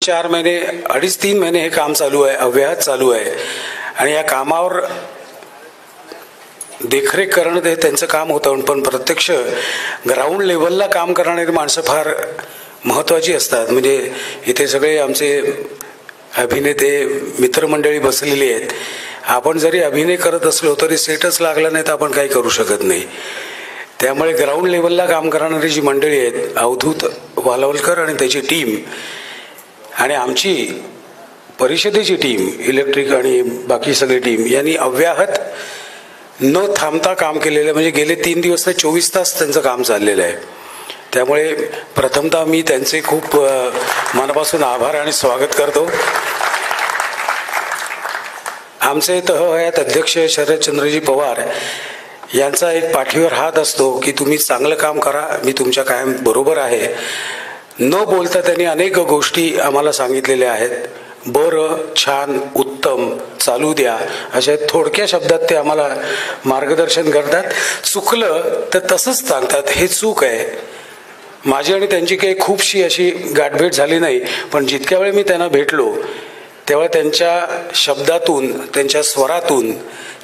4 महिने 2.5-3 महिने हे काम चालू आहे, अव्याहत चालू आहे आणि या कामावर देखरेख करणं ते त्यांचं काम होतं. पण प्रत्यक्ष ग्राउंड लेवलला काम करणारी माणसं फार महत्त्वाची असतात. म्हणजे इथे सगळे आमचे अभिनेते मित्रमंडळी बसलेली आहेत. आपण जरी अभिनय करत असलो तरी सेटच लागला नाही तर आपण काही करू शकत नाही. त्यामुळे ग्राउंड लेवलला काम करणारी जी मंडळी आहेत, अवधूत वालावलकर आणि त्याची टीम आणि आमची परिषदेची टीम, इलेक्ट्रिक आणि बाकी सगळी टीम यांनी अव्याहत न थांबता काम केलेलं. म्हणजे गेले 3 दिवस ते 24 तास त्यांचं काम चाललेलं आहे. त्यामुळे प्रथमतः मी त्यांचे खूप मनापासून आभार आणि स्वागत करतो. आमचे तहहयात अध्यक्ष शरदचंद्रजी पवार यांचा एक पाठीवर हात असतो की तुम्ही चांगलं काम करा, मी तुमच्या कायम बरोबर आहे. न बोलता त्यांनी अनेक गोष्टी आम्हाला सांगितलेल्या आहेत. बरं, छान, उत्तम, चालू द्या, अशा थोडक्या शब्दात ते आम्हाला मार्गदर्शन करतात. चुकलं तर तसंच सांगतात, हे चूक आहे. माझी आणि त्यांची काही खूपशी अशी गाठभेट झाली नाही, पण जितक्या वेळ मी त्यांना भेटलो तेव्हा त्यांच्या शब्दातून, त्यांच्या स्वरातून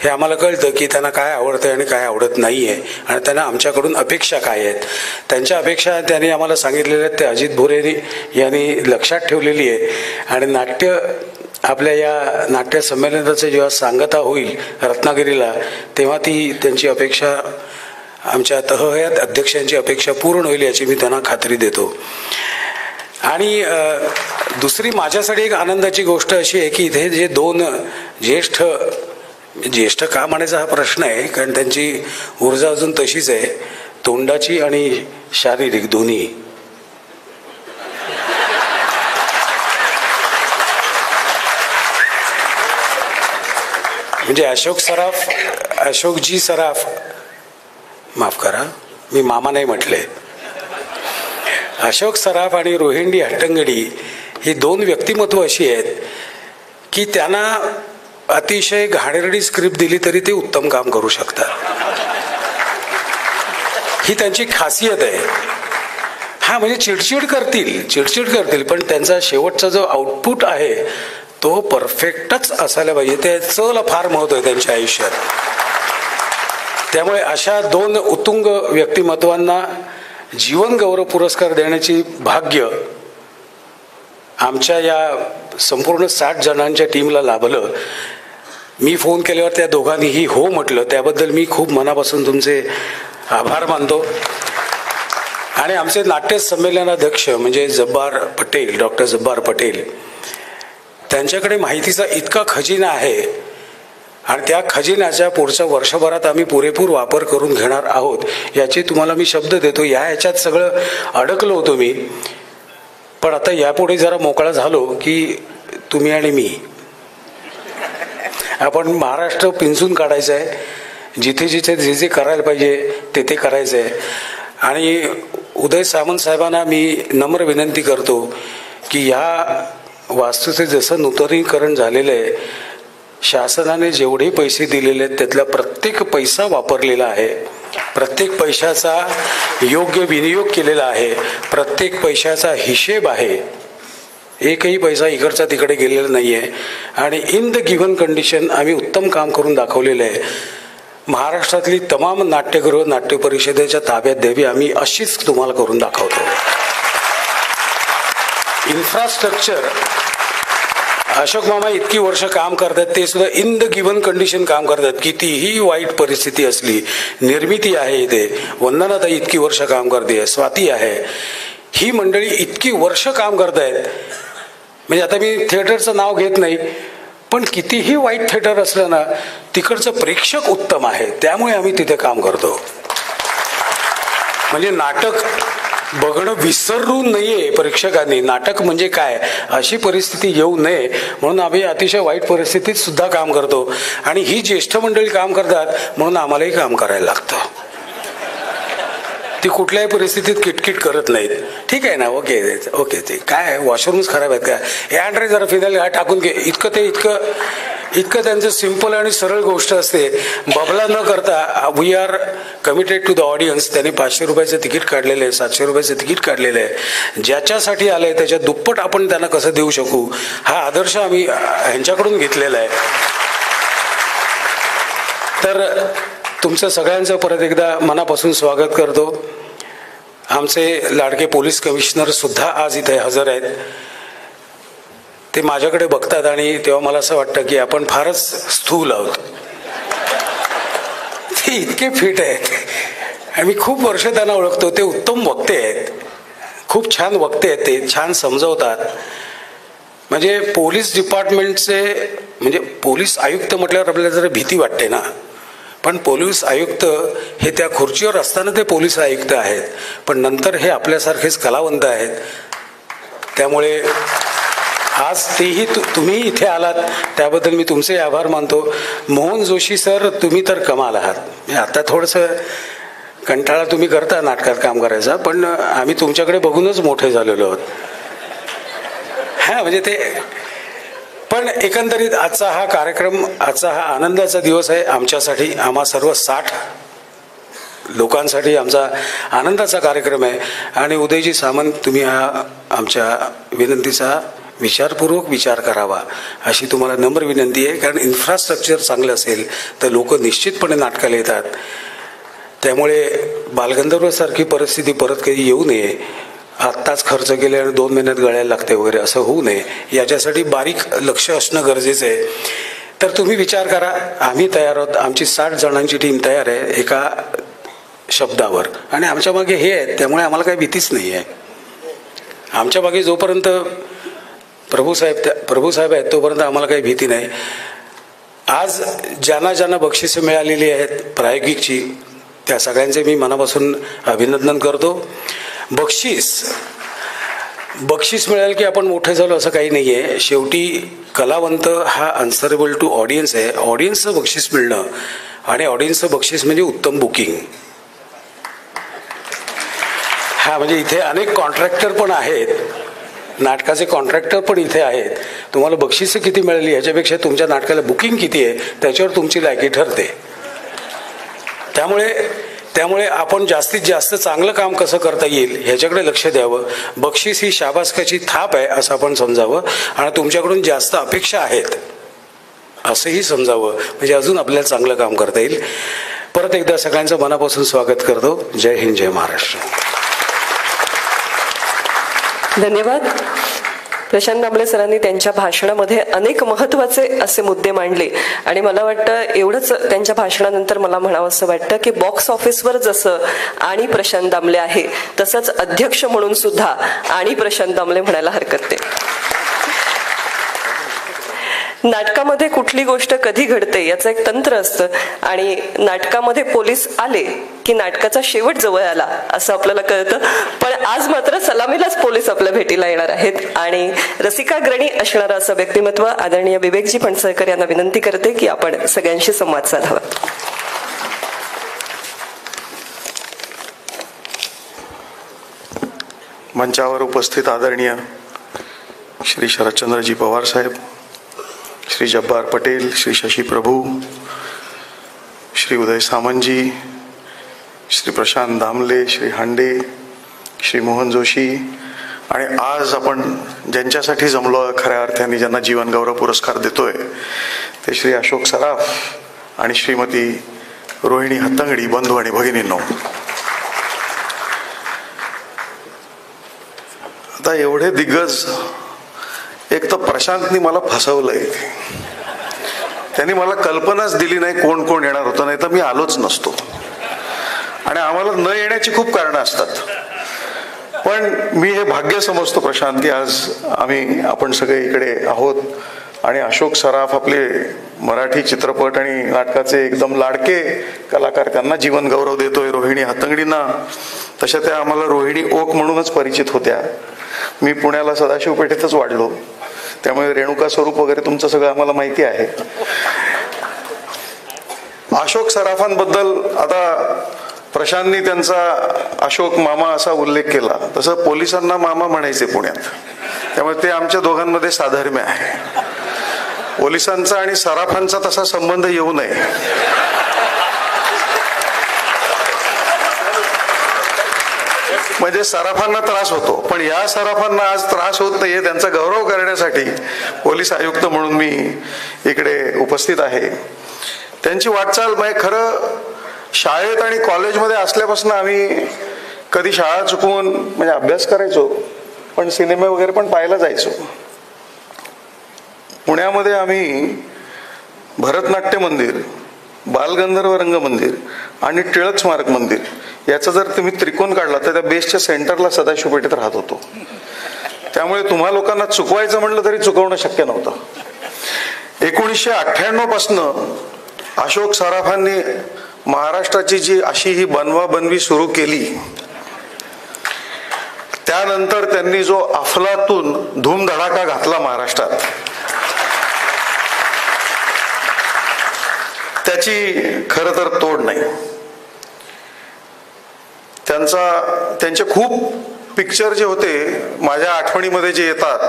हे आम्हाला कळतं की त्यांना काय आवडतं आणि काय आवडत नाही आहे आणि त्यांना आमच्याकडून अपेक्षा काय आहेत. त्यांच्या अपेक्षा त्यांनी आम्हाला सांगितलेल्या आहेत, ते अजित भोरे यांनी लक्षात ठेवलेली आहे. आणि आपल्या या नाट्य संमेलनाचं जेव्हा सांगता होईल रत्नागिरीला, तेव्हा ती त्यांची अपेक्षा, आमच्या तहहयात अध्यक्षांची अपेक्षा पूर्ण होईल याची मी त्यांना खात्री देतो. आणि दुसरी माझ्यासाठी एक आनंदाची गोष्ट अशी आहे की इथे जे 2 ज्येष्ठ का म्हणायचा हा प्रश्न आहे, कारण त्यांची ऊर्जा अजून तशीच आहे, तोंडाची आणि शारीरिक दोन्ही. म्हणजे अशोकजी सराफ, माफ करा मी मामा नाही म्हटले, अशोक सराफ आणि रोहिंडी हट्टंगडी ही 2 व्यक्तिमत्व अशी आहेत की त्यांना अतिशय घाणेरडी स्क्रिप्ट दिली तरी ते उत्तम काम करू शकतात. ही त्यांची खासियत आहे. हा, म्हणजे चिडचिड करतील पण त्यांचा शेवटचा जो आउटपुट आहे तो परफेक्टच असायला पाहिजे. त्याचं फार महत्त्व आहे त्यांच्या आयुष्यात. त्यामुळे अशा 2 उत्तुंग व्यक्तिमत्वांना जीवन गौरव पुरस्कार देण्याची भाग्य आमच्या या संपूर्ण 60 जणांच्या टीमला लाभलं. मी फोन केल्यावर त्या दोघांनीही हो म्हटलं, त्याबद्दल मी खूप मनापासून तुमचे आभार मानतो. आणि आमचे नाट्य संमेलनाध्यक्ष म्हणजे डॉक्टर जब्बार पटेल, त्यांच्याकडे माहितीचा इतका खजिना आहे आणि त्या खजिन्याच्या पुढच्या वर्षभरात आम्ही पुरेपूर वापर करून घेणार आहोत याची तुम्हाला मी शब्द देतो. ह्याच्यात सगळं अडकलो होतो मी, पण आता यापुढे जरा मोकळा झालो की तुम्ही आणि मी आपण महाराष्ट्र पिंजून काढायचं आहे. जिथे जिथे जे करायला पाहिजे ते करायचं आहे. आणि उदय सामंत साहेबांना मी नम्र विनंती करतो की या वास्तूचे जसं नूतनीकरण झालेलं आहे, शासनाने जेवढे पैसे दिलेले आहेत त्यातला प्रत्येक पैसा वापरलेला आहे, प्रत्येक पैशाचा योग्य विनियोग केलेला आहे, प्रत्येक पैशाचा हिशेब आहे. एकही पैसा इकडचा तिकडे गेलेला नाही आहे. आणि इन द गिव्हन कंडिशन आम्ही उत्तम काम करून दाखवलेलं आहे. महाराष्ट्रातली तमाम नाट्यगृह नाट्य परिषदेच्या ताब्यात द्यावी, आम्ही अशीच तुम्हाला करून दाखवतो. इन्फ्रास्ट्रक्चर अशोक मामा इतकी वर्ष काम करतात, ते सुद्धा इन द गिव्हन कंडिशन काम करतात. कितीही वाईट परिस्थिती असली, निर्मिती आहे इथे, वंदनाताई इतकी वर्ष काम करते, स्वाती आहे, ही मंडळी इतकी वर्ष काम करतायत. म्हणजे आता मी थिएटरचं नाव घेत नाही, पण कितीही वाईट थिएटर असलं ना, तिकडचं प्रेक्षक उत्तम आहे, त्यामुळे आम्ही तिथे काम करतो. म्हणजे नाटक बघणं विसरू नये प्रेक्षकांनी. नाटक म्हणजे काय अशी परिस्थिती येऊ नये म्हणून आम्ही अतिशय वाईट परिस्थितीत सुद्धा काम करतो. आणि ही ज्येष्ठ मंडळी काम करतात म्हणून आम्हालाही काम करायला लागतं. ती कुठल्याही परिस्थितीत किटकिट करत नाहीत. ठीक आहे ना, ओके ते काय वॉशरूम्स खराब आहेत का, हे अँड्रे जरा फिनाईल टाकून घे, इतकं इतकं त्यांचं सिंपल आणि सरळ गोष्ट असते. बबला न करता we are committed to the audience. त्यांनी 500 रुपयाचं तिकीट काढलेलं आहे, 700 रुपयाचं तिकीट काढलेलं आहे. ज्याच्यासाठी आलंय त्याच्या दुप्पट आपण त्यांना कसं देऊ शकू, हा आदर्श आम्ही ह्यांच्याकडून घेतलेला आहे. तर तुमचं सगळ्यांचं परत एकदा मनापासून स्वागत करतो. आमचे लाडके पोलीस कमिशनर सुद्धा आज इथे हजर आहेत. ते माझ्याकडे बघतात आणि तेव्हा मला असं वाटतं की आपण फारच स्थूल आहोत. ते इतके फिट आहेत आणि मी खूप वर्ष त्यांना ओळखतो. ते उत्तम वक्ते आहेत, खूप छान वक्ते आहेत, ते छान समजवतात. म्हणजे पोलीस डिपार्टमेंटचे म्हणजे पोलीस आयुक्त म्हटल्यावर आपल्याला जरा भीती वाटते ना, पण पोलीस आयुक्त हे त्या खुर्चीवर असताना ते पोलीस आयुक्त आहेत, पण नंतर हे आपल्यासारखेच कलावंत आहेत. त्यामुळे आज तेही तुम्ही इथे आलात त्याबद्दल मी तुमचे आभार मानतो. मोहन जोशी सर, तुम्ही तर कमाल आहात. आता थोडंसं कंटाळा तुम्ही करता नाटकात काम करायचा, पण आम्ही तुमच्याकडे बघूनच मोठे झालेलो आहोत. हां, म्हणजे ते पण एकंदरीत आजचा हा कार्यक्रम, आजचा हा आनंदाचा दिवस आहे आमच्यासाठी, आम्हा सर्व 60 लोकांसाठी आमचा आनंदाचा कार्यक्रम आहे. आणि उदयजी सामंत, तुम्ही हा आमच्या विनंतीचा विचारपूर्वक विचार करावा अशी तुम्हाला नम्र विनंती आहे. कारण इन्फ्रास्ट्रक्चर चांगलं असेल तर लोक निश्चितपणे नाटकाला येतात. त्यामुळे बालगंधर्वसारखी परिस्थिती परत कधी येऊ नये. आत्ताच खर्च केले आणि 2 महिन्यात गळायला लागते वगैरे असं होऊ नये, याच्यासाठी बारीक लक्ष असणं गरजेचं आहे. तर तुम्ही विचार करा, आम्ही तयार आहोत. आमची 60 जणांची टीम तयार आहे एका शब्दावर, आणि आमच्या मागे हे आहेत. त्यामुळे आम्हाला काही भीतीच नाही आहे. आमच्या मागे जोपर्यंत प्रभूसाहेब आहेत तोपर्यंत आम्हाला काही भीती नाही. आज ज्यांना बक्षिसे मिळालेली आहेत प्रायोगिकची, त्या सगळ्यांचे मी मनापासून अभिनंदन करतो. बक्षीस मिळालं की आपण मोठे झालो असं काही नाही आहे. शेवटी कलावंत हा अन्सरेबल टू ऑडियन्स आहे. ऑडियन्सचं बक्षीस मिळणं, आणि ऑडियन्सचं बक्षीस म्हणजे उत्तम बुकिंग. हा, म्हणजे इथे अनेक कॉन्ट्रॅक्टर पण आहेत, नाटकाचे कॉन्ट्रॅक्टर पण इथे आहेत. तुम्हाला बक्षिसं किती मिळाली ह्याच्यापेक्षा तुमच्या नाटकाला बुकिंग किती आहे त्याच्यावर तुमची लायकी ठरते. त्यामुळे आपण जास्तीत जास्त चांगलं काम कसं करता येईल ह्याच्याकडे लक्ष द्यावं. बक्षीस ही शाबासकाची थाप आहे असं आपण समजावं, आणि तुमच्याकडून जास्त अपेक्षा आहेत असंही समजावं, म्हणजे अजून आपल्याला चांगलं काम करता येईल. परत एकदा सगळ्यांचं मनापासून स्वागत करतो. जय हिंद, जय महाराष्ट्र. धन्यवाद. प्रशांत दामले सरांनी त्यांच्या भाषणामध्ये अनेक महत्त्वाचे असे मुद्दे मांडले, आणि मला वाटतं एवढंच त्यांच्या भाषणानंतर मला म्हणावं असं वाटतं की बॉक्स ऑफिसवर जसं आणि प्रशांत दामले आहे, तसंच अध्यक्ष म्हणून सुद्धा आणि प्रशांत दामले म्हणायला हरकत नाही. नाटकामध्ये कुठली गोष्ट कधी घडते याचं एक तंत्र असतं, आणि नाटकामध्ये पोलीस आले की नाटकाचा शेवट जवळ आला असं आपल्याला कळतं. पण आज मात्र सलामीलाच पोलीस आपल्या भेटीला येणार आहेत, आणि रसिकाग्रणी असणारं असं व्यक्तिमत्व आदरणीय विवेकजी फणसळकर यांना विनंती करते की आपण सगळ्यांशी संवाद साधावा. मंचावर उपस्थित आदरणीय श्री शरदचंद्रजी पवार साहेब, श्री जब्बार पटेल, श्री शशी प्रभू, श्री उदय सामंतजी, श्री प्रशांत दामले, श्री हांडे, श्री मोहन जोशी, आणि आज आपण ज्यांच्यासाठी जमलो खऱ्या अर्थाने, ज्यांना जीवन गौरव पुरस्कार देतोय, ते श्री अशोक सराफ आणि श्रीमती रोहिणी हत्तंगडी, बंधू आणि भगिनींनो. आता एवढे दिग्गज, एक तर प्रशांतनी मला फसवलंय. त्यांनी मला कल्पनाच दिली नाही कोण कोण येणार होतं, नाही तर मी आलोच नसतो. आणि आम्हाला न येण्याची खूप कारणं असतात, पण मी हे भाग्य समजतो प्रशांत की आज आपण सगळे इकडे आहोत. आणि अशोक सराफ आपले मराठी चित्रपट आणि नाटकाचे एकदम लाडके कलाकार, त्यांना जीवन गौरव देतोय. रोहिणी हत्तंगडींना, तशा त्या आम्हाला रोहिणी ओक म्हणूनच परिचित होत्या. मी पुण्याला सदाशिव पेठेतच वाढलो, त्यामुळे रेणुका स्वरूप वगैरे तुमचं सगळं आम्हाला माहिती आहे. अशोक सराफांबद्दल आता प्रशांतनी त्यांचा अशोक मामा असा उल्लेख केला, तसं पोलिसांना मामा म्हणायचे पुण्यात, त्यामुळे ते आमच्या दोघांमध्ये साधर्म्य आहे. पोलिसांचा आणि सराफांचा तसा संबंध येऊ नये. म्हणजे सराफांना त्रास होतो, पण या सराफांना आज त्रास होत नाहीये, त्यांचा गौरव करण्यासाठी पोलीस आयुक्त म्हणून मी इकडे उपस्थित आहे. त्यांची वाटचाल म्हणजे खरं शाळेत आणि कॉलेजमध्ये असल्यापासून आम्ही कधी शाळा चुकवून म्हणजे अभ्यास करायचो, पण सिनेमे वगैरे पण पाहायला जायचो. पुण्यामध्ये आम्ही भरतनाट्य मंदिर, बालगंधर्व रंग मंदिर आणि टिळक स्मारक मंदिर याचा जर तुम्ही त्रिकोण काढला तर त्या बेसच्या सेंटरला सदाशिव पेठेत राहत होतो. त्यामुळे तुम्हा लोकांना चुकवायचं म्हटलं तरी चुकवणं शक्य नव्हतं. 1998 पासून अशोक सराफांनी महाराष्ट्राची जी अशी ही बनवाबनवी सुरू केली, त्यानंतर त्यांनी जो अफलातून धूमधडाका घातला महाराष्ट्रात, त्याची खरं तर तोड नाही. त्यांचे खूप पिक्चर जे होते माझ्या आठवणीमध्ये जे येतात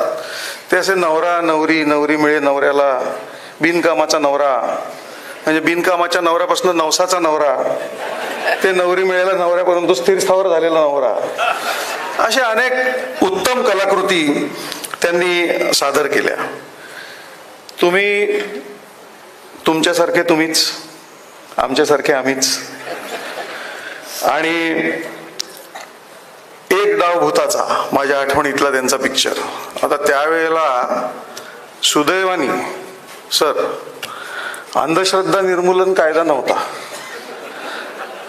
ते असे नवरा नवरी, नवरी मिळे नवऱ्याला, बिनकामाचा नवरा, म्हणजे बिनकामाच्या नवऱ्यापासून नवसाचा नवरा, ते नवरी मिळेला नवऱ्यापर्यंत स्थिर स्थावर झालेला नवरा, अशा अनेक उत्तम कलाकृती त्यांनी सादर केल्या. तुम्ही तुमच्यासारखे तुम्हीच, आमच्यासारखे आम्हीच. आणि एक डाव भूताचा माझ्या आठवणीतला त्यांचा पिक्चर. आता त्यावेळेला सुदैवानी सर अंधश्रद्धा निर्मूलन कायदा नव्हता,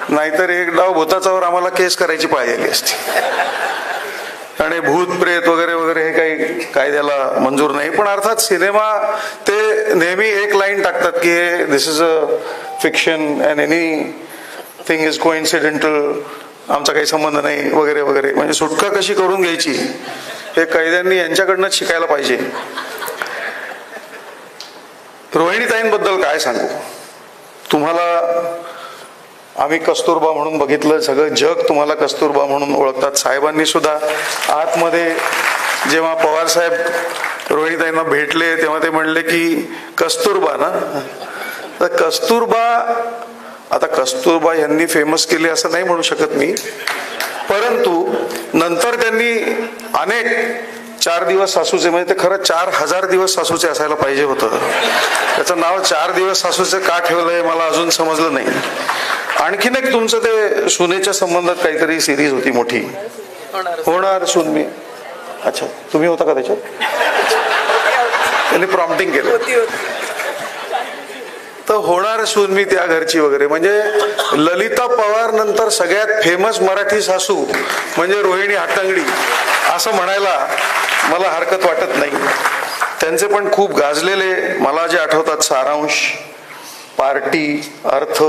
नाहीतर एक डाव भूताचावर आम्हाला केस करायची पाळी आली असती. आणि भूत प्रेत वगैरे वगैरे हे काही कायद्याला मंजूर नाही. पण अर्थात सिनेमा ते नेहमी एक लाईन टाकतात की this is a fiction and anything is coincidental, आमचा काही संबंध नाही वगैरे वगैरे. म्हणजे सुटका कशी करून घ्यायची हे कैद्यांनी यांच्याकडनंच शिकायला पाहिजे. रोहिणीताईंबद्दल काय सांगू तुम्हाला. आम्ही कस्तुरबा म्हणून बघितलं, सगळं जग तुम्हाला कस्तुरबा म्हणून ओळखतात. साहेबांनी सुद्धा आतमध्ये जेव्हा पवार साहेब रोहिणीताईंना भेटले तेव्हा ते म्हणले की कस्तुरबा ना. तर कस्तुरबा, आता कस्तुरबा यांनी फेमस केले असं नाही म्हणू शकत मी, परंतु नंतर त्यांनी अनेक 4 दिवस सासूचे, म्हणजे ते खरं 4000 दिवस सासूचे असायला पाहिजे होतं. त्याचं नाव 4 दिवस सासूचे का ठेवलंय मला अजून समजलं नाही. आणखीन एक तुमचं ते सुनेच्या संबंधात काहीतरी सिरीज होती मोठी, होणार सून मी. अच्छा, तुम्ही होता का त्याच्यात? त्यांनी प्रॉम्प्टिंग केलं तर होणार सून मी त्या घरची वगैरे. म्हणजे ललिता पवार नंतर सगळ्यात फेमस मराठी सासू म्हणजे रोहिणी हट्टंगडी असं म्हणायला मला हरकत वाटत नाही. त्यांचे पण खूप गाजलेले मला जे आठवतात सारांश, पार्टी, अर्थ,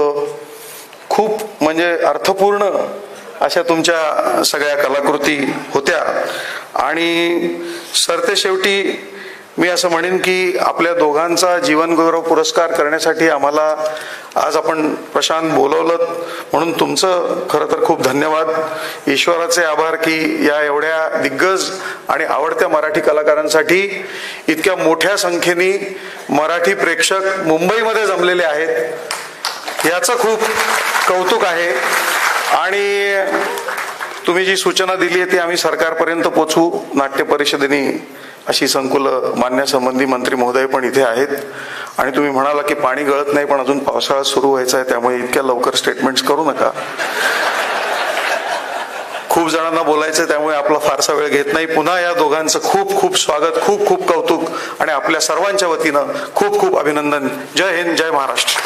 खूप म्हणजे अर्थपूर्ण अशा तुमच्या सगळ्या कलाकृती होत्या. आणि सरतेशेवटी मी असं म्हणेन की आपल्या दोघांचा जीवनगौरव पुरस्कार करण्यासाठी आम्हाला आज आपण प्रशांत बोलवलं, म्हणून तुमचं खरं तर खूप धन्यवाद. ईश्वराचे आभार की या एवढ्या दिग्गज आणि आवडत्या मराठी कलाकारांसाठी इतक्या मोठ्या संख्येने मराठी प्रेक्षक मुंबईमध्ये जमलेले आहेत, याचं खूप कौतुक आहे. आणि तुम्ही जी सूचना दिली आहे ती आम्ही सरकारपर्यंत पोचवू. नाट्य परिषदेने अशी संकुल मानण्यासंबंधी मंत्री महोदय पण इथे आहेत. आणि तुम्ही म्हणाला की पाणी गळत नाही, पण अजून पावसाळा सुरू व्हायचा आहे, त्यामुळे इतक्या लवकर स्टेटमेंट्स करू नका. खूप जणांना बोलायचं, त्यामुळे आपला फारसा वेळ घेत नाही. पुन्हा या दोघांचं खूप खूप स्वागत, खूप खूप कौतुक आणि आपल्या सर्वांच्या वतीनं खूप खूप अभिनंदन. जय हिंद, जय महाराष्ट्र.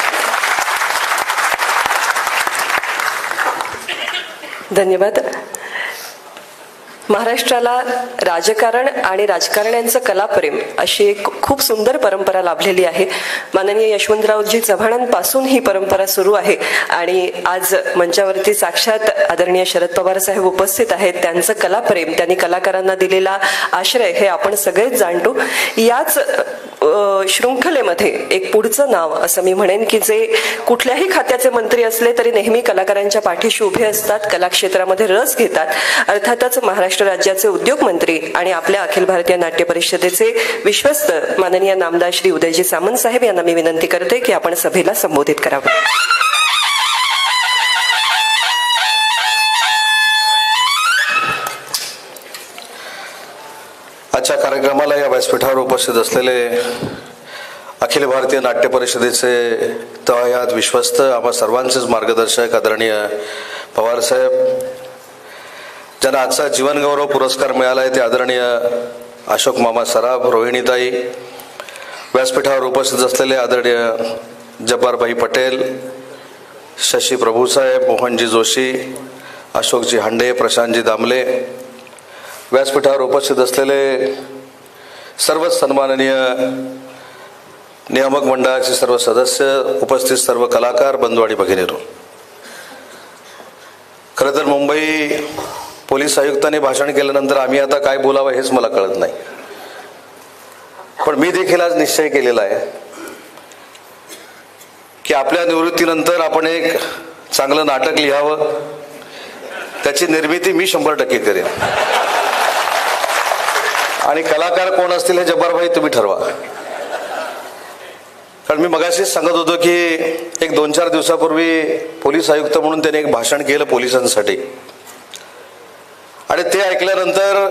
धन्यवाद. महाराष्ट्राला राजकारण आणि राजकारण्यांचं कलाप्रेम अशी एक खूप सुंदर परंपरा लाभलेली आहे. माननीय यशवंतरावजी चव्हाणांपासून ही परंपरा सुरू आहे आणि आज मंचावरती साक्षात आदरणीय शरद पवार साहेब उपस्थित आहेत. त्यांचं कलाप्रेम, त्यांनी कलाकारांना दिलेला आश्रय हे आपण सगळेच जाणतो. याच शृंखलेमध्ये एक पुढचं नाव असं मी म्हणेन की जे कुठल्याही खात्याचे मंत्री असले तरी नेहमी कलाकारांच्या पाठीशी उभे असतात, कला क्षेत्रामध्ये रस घेतात. अर्थातच महाराष्ट्र राज्याचे उद्योग मंत्री आणि आपल्या अखिल भारतीय नाट्य परिषदेचे विश्वस्त माननीय नामदार श्री उदयजी सामंत साहेब यांना मी विनंती करते की आपण सभेला संबोधित करावं. आजच्या कार्यक्रमाला या व्यासपीठावर उपस्थित असलेले अखिल भारतीय नाट्य परिषदेचे तळायात विश्वस्त आम्हा सर्वांचेच मार्गदर्शक आदरणीय पवार साहेब, ज्यांना आजचा जीवनगौरव पुरस्कार मिळाला आहे ते आदरणीय अशोक मामा सराफ, रोहिणीताई, व्यासपीठावर उपस्थित असलेले आदरणीय जब्बारभाई पटेल, शशी प्रभुसाहेब, मोहनजी जोशी, अशोकजी हांडे, प्रशांतजी दामले, व्यासपीठावर उपस्थित असलेले सर्वच सन्माननीय नियामक मंडळाचे सर्व सदस्य, उपस्थित सर्व कलाकार बंधू आणि भगिनींनो, खरं तर मुंबई पोलीस आयुक्तांनी भाषण केल्यानंतर आम्ही आता काय बोलावं हेच मला कळत नाही. पण मी देखील आज निश्चय केलेला आहे की आपल्या निवृत्तीनंतर आपण एक चांगलं नाटक लिहावं, त्याची निर्मिती मी 100% करेन आणि कलाकार कोण असतील हे जब्बारभाई तुम्ही ठरवा. कारण मी मगाशीच सांगत होतो की एक 2-4 दिवसापूर्वी पोलीस आयुक्त म्हणून त्याने एक भाषण केलं पोलिसांसाठी आणि ते ऐकल्यानंतर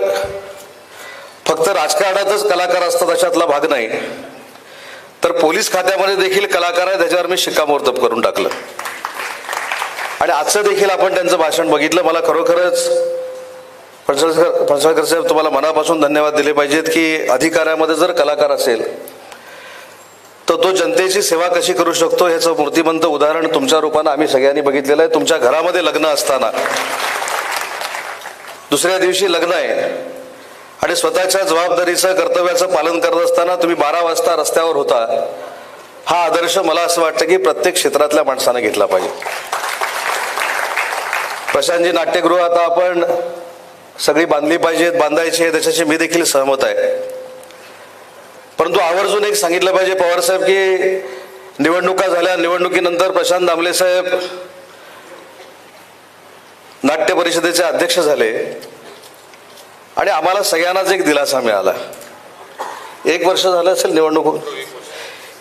फक्त राजकारणातच कलाकार असतात अशातला भाग नाही, तर पोलीस खात्यामध्ये देखील कलाकार आहे त्याच्यावर मी शिक्कामोर्तब करून टाकलं. आणि आजचं देखील आपण त्यांचं भाषण बघितलं. मला खरोखरच फणसळकर साहेब तुम्हाला मनापासून धन्यवाद दिले पाहिजेत की अधिकाऱ्यामध्ये जर कलाकार असेल तर तो जनतेची सेवा कशी करू शकतो ह्याचं मूर्तिमंत उदाहरण तुमच्या रूपानं आम्ही सगळ्यांनी बघितलेलं आहे. तुमच्या घरामध्ये लग्न असताना दुसऱ्या दिवशी लग्न आहे आणि स्वतःच्या जबाबदारीचं कर्तव्याचं पालन करत असताना तुम्ही 12 वाजता रस्त्यावर होता. हा आदर्श मला असं वाटतं की प्रत्येक क्षेत्रातल्या माणसानं घेतला पाहिजे. प्रशांतजी नाट्यगृह आता आपण सगळी बांधली पाहिजेत, बांधायची आहे, त्याच्याशी मी देखील सहमत आहे. परंतु आवर्जून एक सांगितलं पाहिजे पवार साहेब की निवडणुका झाल्या, निवडणुकीनंतर प्रशांत दामले साहेब नाट्य परिषदेचे अध्यक्ष झाले आणि आम्हाला सगळ्यांनाच एक दिलासा मिळाला. 1 वर्ष झालं असेल निवडणूक,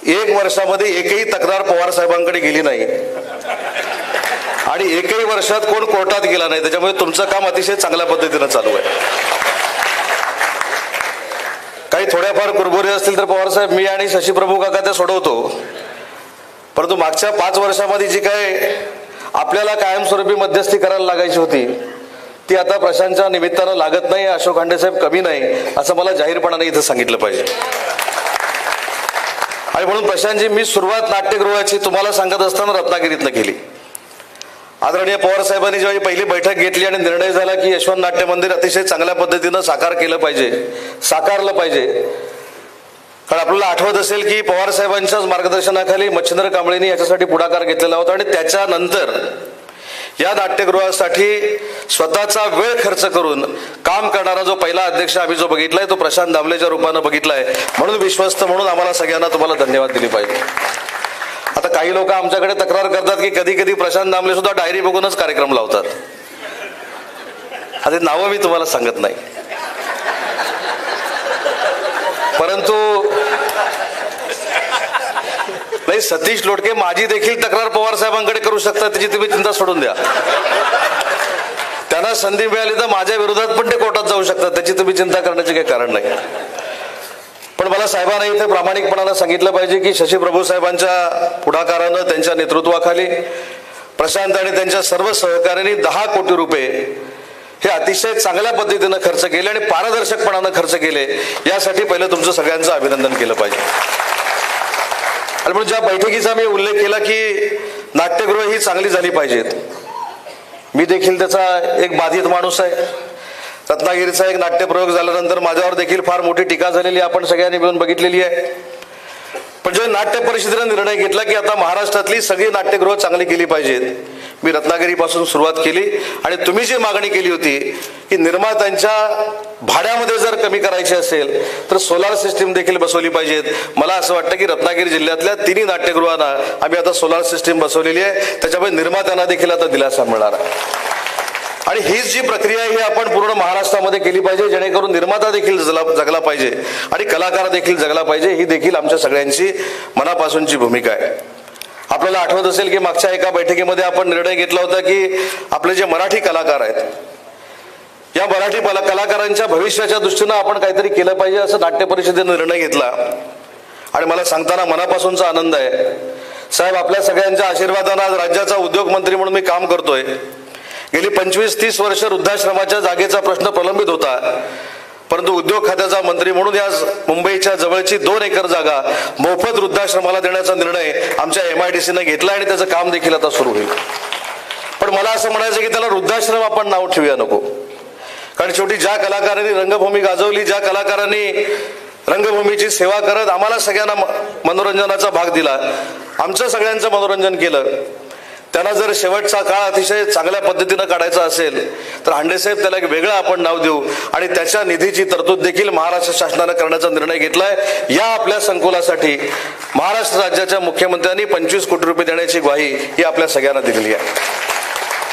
1 वर्षामध्ये एकही तक्रार पवार साहेबांकडे गेली नाही आणि एकही वर्षात कोण कोर्टात गेला नाही. त्याच्यामुळे तुमचं काम अतिशय चांगल्या पद्धतीनं चालू आहे. काही थोड्याफार कुरबुरे असतील तर पवार साहेब मी आणि शशी प्रभू काका त्या सोडवतो, परंतु मागच्या 5 वर्षामध्ये जी काय आपल्याला कायमस्वरूपी मध्यस्थी करायला लागायची होती ती आता प्रशांतच्या निमित्तानं लागत नाही. अशोक हांडे साहेब कमी नाही असं मला जाहीरपणाने इथं सांगितलं पाहिजे. आणि म्हणून प्रशांतजी मी सुरुवात नाट्यगृहाची तुम्हाला सांगत असताना रत्नागिरीतनं केली. आदरणीय पवार साहेबांनी जेव्हा पहिली बैठक घेतली आणि निर्णय झाला की यशवंत नाट्य मंदिर अतिशय चांगल्या पद्धतीनं साकारलं पाहिजे. कारण आपल्याला आठवत असेल की पवार साहेबांच्याच मार्गदर्शनाखाली मच्छिंद्र कांबळेंनी याच्यासाठी पुढाकार घेतलेला होता आणि त्याच्यानंतर या नाट्यगृहासाठी स्वतःचा वेळ खर्च करून काम करणारा जो पहिला अध्यक्ष आम्ही जो बघितलाय तो प्रशांत दामलेच्या रूपानं बघितलाय. म्हणून विश्वस्त म्हणून आम्हाला सगळ्यांना तुम्हाला धन्यवाद दिले पाहिजे. आता काही लोक आमच्याकडे तक्रार करतात की कधी कधी प्रशांत दामले सुद्धा डायरी बघूनच कार्यक्रम लावतात. आता नावं मी तुम्हाला सांगत नाही, परंतु नाही सतीश लोटके माझी देखील तक्रार पवार साहेबांकडे करू शकतात, त्याची तुम्ही चिंता सोडून द्या. त्यांना संधी मिळाली तर माझ्या विरोधात पण ते कोर्टात जाऊ शकतात, त्याची तुम्ही चिंता करण्याचे काही कारण नाही. पण मला साहेबांना इथे प्रामाणिकपणानं सांगितलं पाहिजे की शशी प्रभू साहेबांच्या पुढाकारानं त्यांच्या नेतृत्वाखाली प्रशांत आणि त्यांच्या सर्व सहकाऱ्यांनी 10 कोटी रुपये हे अतिशय चांगल्या पद्धतीनं खर्च केले आणि पारदर्शकपणानं खर्च केले. यासाठी पहिलं तुमचं सगळ्यांचं अभिनंदन केलं पाहिजे. आणि म्हणून ज्या बैठकीचा मी उल्लेख केला की नाट्यगृह ही चांगली झाली पाहिजेत, मी देखील त्याचा एक बाधित माणूस आहे. रत्नागिरीचा एक नाट्यप्रयोग झाल्यानंतर माझ्यावर देखील फार मोठी टीका झालेली आपण सगळ्यांनी मिळून बघितलेली आहे. पण जेव्हा नाट्य परिषदेने निर्णय घेतला की आता महाराष्ट्रातली सगळी नाट्यगृह चांगली केली पाहिजेत, मी रत्नागिरीपासून सुरुवात केली आणि तुम्ही जी मागणी केली होती की निर्मात्यांच्या भाड्यामध्ये जर कमी करायची असेल तर सोलार सिस्टीम देखील बसवली पाहिजेत. मला असं वाटतं की रत्नागिरी जिल्ह्यातल्या 3 नाट्यगृहांना आम्ही आता सोलार सिस्टीम बसवलेली आहे. त्याच्यामुळे निर्मात्यांना देखील आता दिलासा मिळणार आहे. आणि हीच जी प्रक्रिया आहे ही आपण पूर्ण महाराष्ट्रामध्ये केली पाहिजे, जेणेकरून निर्माता देखील जगला पाहिजे आणि कलाकार देखील जगला पाहिजे. ही देखील आमच्या सगळ्यांची मनापासूनची भूमिका आहे. आपल्याला आठवत असेल की मागच्या एका बैठकीमध्ये आपण निर्णय घेतला होता की आपले जे मराठी कलाकार आहेत, या मराठी कलाकारांच्या भविष्याच्या दृष्टीनं आपण काहीतरी केलं पाहिजे असं नाट्य परिषदेने निर्णय घेतला. आणि मला सांगताना मनापासूनचा आनंद आहे. साहेब, आपल्या सगळ्यांच्या आशीर्वादानं आज राज्याचा उद्योग मंत्री म्हणून मी काम करतोय. गेली 25-30 वर्ष वृद्धाश्रमाच्या जागेचा प्रश्न प्रलंबित होता, परंतु उद्योग खात्याचा मंत्री म्हणून आज मुंबईच्या जवळची 2 एकर जागा मोफत वृद्धाश्रमाला देण्याचा निर्णय आमच्या MIDC ने घेतला आणि त्याचं काम देखील आता सुरू होईल. पण मला असं म्हणायचं की त्याला वृद्धाश्रम आपण नाव ठेवूया नको, कारण शेवटी ज्या कलाकारांनी रंगभूमी गाजवली, ज्या कलाकारांनी रंगभूमीची सेवा करत आम्हाला सगळ्यांना मनोरंजनाचा भाग दिला, आमचं सगळ्यांचं मनोरंजन केलं, त्यांना जर शेवटचा काळ अतिशय चांगल्या पद्धतीनं काढायचा असेल तर हांडेसाहेब त्याला एक वेगळं आपण नाव देऊ आणि त्याच्या निधीची तरतूद देखील महाराष्ट्र शासनानं करण्याचा निर्णय घेतलाय. या आपल्या संकुलासाठी महाराष्ट्र राज्याच्या मुख्यमंत्र्यांनी 25 कोटी रुपये देण्याची ग्वाही ही आपल्या सगळ्यांना दिलेली आहे.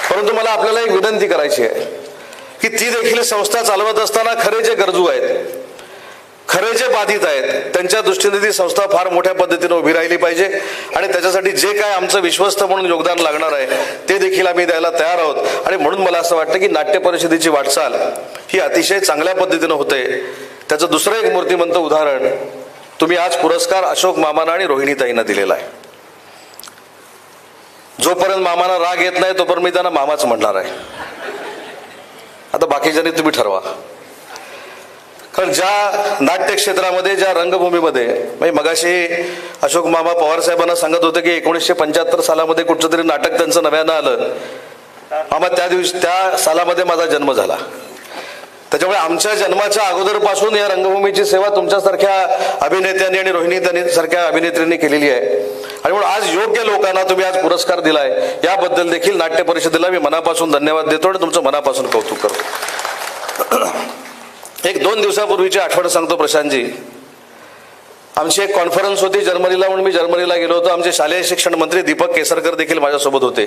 परंतु मला आपल्याला एक विनंती करायची आहे की ती देखील संस्था चालवत असताना खरे जे गरजू आहेत, खरे जे बाधित आहेत, त्यांच्या दृष्टीने ती संस्था फार मोठ्या पद्धतीने उभी राहिली पाहिजे आणि त्याच्यासाठी जे काय आमचं विश्वस्त म्हणून योगदान लागणार आहे ते देखील आम्ही द्यायला तयार आहोत. आणि म्हणून मला असं वाटतं की नाट्य परिषदेची वाटचाल ही अतिशय चांगल्या पद्धतीनं होते. त्याचं दुसरं एक मूर्तिमंत उदाहरण, तुम्ही आज पुरस्कार अशोक मामांना आणि रोहिणीताईंना दिलेला आहे. जोपर्यंत मामांना राग येत नाही तोपर्यंत मी त्यांना मामाच म्हणणार आहे. आता बाकीच्यांनी तुम्ही ठरवा. कारण ज्या नाट्य क्षेत्रामध्ये, ज्या रंगभूमीमध्ये, म्हणजे मगाशी अशोक मामा पवार साहेबांना सांगत होते की 1975 सालामध्ये कुठचं तरी नाटक त्यांचं नव्यानं आलं. मामा, त्या सालामध्ये माझा जन्म झाला. त्याच्यामुळे आमच्या जन्माच्या अगोदरपासून या रंगभूमीची सेवा तुमच्यासारख्या अभिनेत्यांनी आणि रोहिणी सारख्या अभिनेत्रींनी केलेली आहे. आणि म्हणून आज योग्य लोकांना तुम्ही आज पुरस्कार दिलाय, याबद्दल देखील नाट्य परिषदेला मी मनापासून धन्यवाद देतो आणि तुमचं मनापासून कौतुक करतो. 1-2 दिवसापूर्वीची आठवण सांगतो प्रशांतजी. आमची एक कॉन्फरन्स होती जर्मनीला, म्हणून मी जर्मनीला गेलो होतो. आमचे शालेय शिक्षण मंत्री दीपक केसरकर देखील माझ्यासोबत होते.